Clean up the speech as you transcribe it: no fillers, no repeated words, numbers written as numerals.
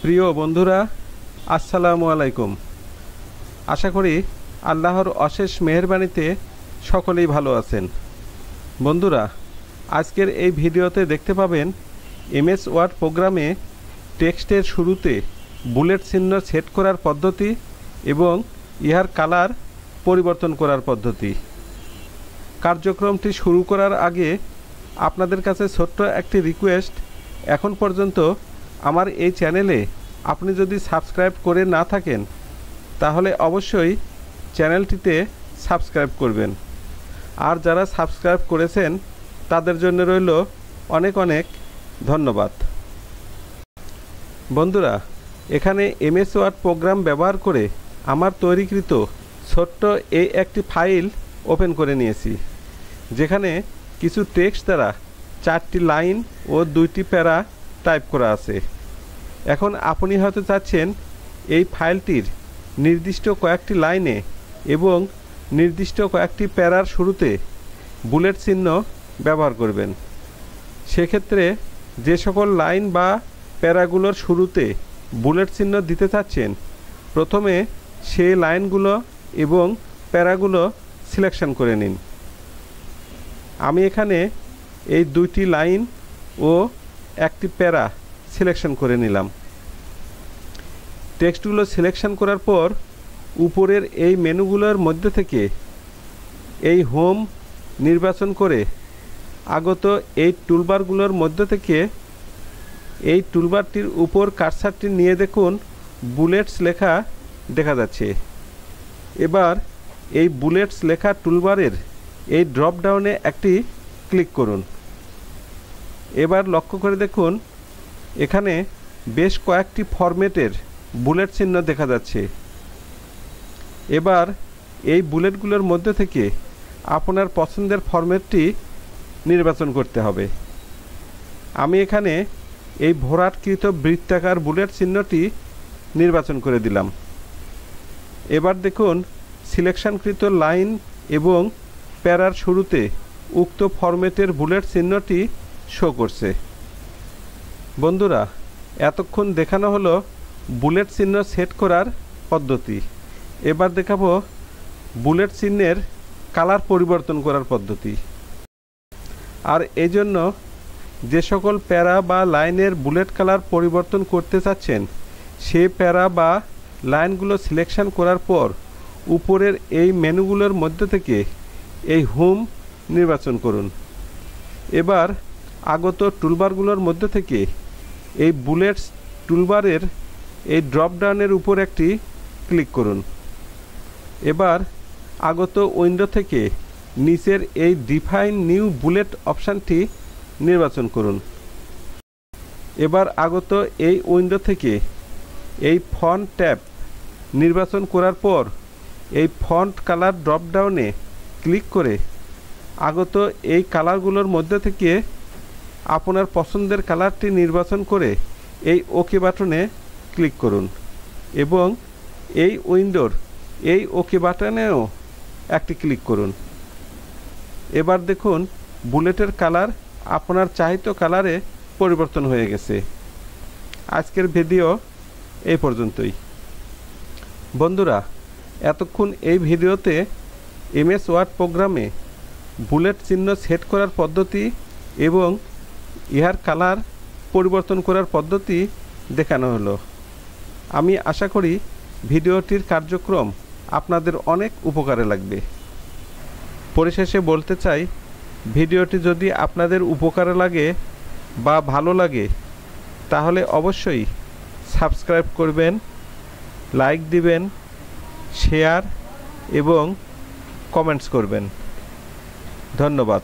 প্রিয় বন্ধুরা, আসসালামু আলাইকুম। আশা করি আল্লাহর অশেষ মেহেরবানিতে সকলেই ভালো আছেন। বন্ধুরা, আজকের এই ভিডিওতে দেখতে পাবেন এমএস ওয়ার্ড প্রোগ্রামে টেক্সটের শুরুতে বুলেট চিহ্ন সেট করার পদ্ধতি এবং ইহার কালার পরিবর্তন করার পদ্ধতি। কার্যক্রমটি শুরু করার আগে আপনাদের কাছে ছোট্ট একটি রিকোয়েস্ট, এখন পর্যন্ত আমার এই চ্যানেলে আপনি যদি সাবস্ক্রাইব করে না থাকেন তাহলে অবশ্যই চ্যানেলটিতে সাবস্ক্রাইব করবেন। আর যারা সাবস্ক্রাইব করেছেন তাদের জন্য রইল অনেক অনেক ধন্যবাদ। বন্ধুরা, এখানে এমএস ওয়ার্ড প্রোগ্রাম ব্যবহার করে আমার তৈরিকৃত ছোট্ট এই একটি ফাইল ওপেন করে নিয়েছি, যেখানে কিছু টেক্সট দ্বারা 4টি লাইন ও 2টি প্যারা টাইপ করা আছে। এখন আপনি হয়তো চাচ্ছেন এই ফাইলটির নির্দিষ্ট কয়েকটি লাইনে এবং নির্দিষ্ট কয়েকটি প্যারার শুরুতে বুলেট চিহ্ন ব্যবহার করবেন। সেক্ষেত্রে যে সকল লাইন বা প্যারাগুলোর শুরুতে বুলেট চিহ্ন দিতে চাচ্ছেন, প্রথমে সেই লাইনগুলো এবং প্যারাগুলো সিলেকশন করে নিন। আমি এখানে এই 2টি লাইন ও একটি প্যারা সিলেকশন করে নিলাম। টেক্সটগুলো সিলেকশন করার পর উপরের এই মেনুগুলোর মধ্যে থেকে এই হোম নির্বাচন করে আগত এই টুলবারগুলোর মধ্যে থেকে এই টুলবারটির উপর কার্সারটি নিয়ে দেখুন বুলেটস লেখা দেখা যাচ্ছে। এবার এই বুলেটস লেখা টুলবারের এই ড্রপ ডাউনে একটি ক্লিক করুন। এবার লক্ষ্য করে দেখুন এখানে বেশ কয়েকটি ফরম্যাটের বুলেট চিহ্ন দেখা যাচ্ছে। এবার এই বুলেটগুলোর মধ্যে থেকে আপনার পছন্দের ফরম্যাটটি নির্বাচন করতে হবে। আমি এখানে এই ভরাটকৃত বৃত্তাকার বুলেট চিহ্নটি নির্বাচন করে দিলাম। এবার দেখুন সিলেকশনকৃত লাইন এবং প্যারার শুরুতে উক্ত ফরম্যাটের বুলেট চিহ্নটি শো করছে। বন্ধুরা, এতক্ষণ দেখানো হলো বুলেট চিহ্ন সেট করার পদ্ধতি। এবার দেখাবো বুলেট চিহ্নের কালার পরিবর্তন করার পদ্ধতি। আর এই জন্য যে সকল প্যারা বা লাইনের বুলেট কালার পরিবর্তন করতে চাচ্ছেন, সেই প্যারা বা লাইনগুলো সিলেকশন করার পর উপরের এই মেনুগুলোর মধ্যে থেকে এই হোম নির্বাচন করুন। এবার আগত টুলবারগুলোর মধ্যে থেকে এই বুলেটস টুলবারের এই ড্রপ ডাউনের উপর একটি ক্লিক করুন। এবার আগত উইন্ডো থেকে নিচের এই ডিফাইন নিউ বুলেট অপশানটি নির্বাচন করুন। এবার আগত এই উইন্ডো থেকে এই ফন্ট ট্যাব নির্বাচন করার পর এই ফন্ট কালার ড্রপ ডাউনে ক্লিক করে আগত এই কালারগুলোর মধ্যে থেকে আপনার পছন্দের কালারটি নির্বাচন করে এই ওকে বাটনে ক্লিক করুন এবং এই উইন্ডোর এই ওকে বাটনেও একটি ক্লিক করুন। এবার দেখুন বুলেটের কালার আপনার চাহিত কালারে পরিবর্তন হয়ে গেছে। আজকের ভিডিও এই পর্যন্তই। বন্ধুরা, এতক্ষণ এই ভিডিওতে এমএস ওয়ার্ড প্রোগ্রামে বুলেট চিহ্ন সেট করার পদ্ধতি এবং ইহার কালার পরিবর্তন করার পদ্ধতি দেখানো হলো। আমি আশা করি ভিডিওটির কার্যক্রম আপনাদের অনেক উপকারে লাগবে। পরিশেষে বলতে চাই, ভিডিওটি যদি আপনাদের উপকারে লাগে বা ভালো লাগে তাহলে অবশ্যই সাবস্ক্রাইব করবেন, লাইক দিবেন, শেয়ার এবং কমেন্টস করবেন। ধন্যবাদ।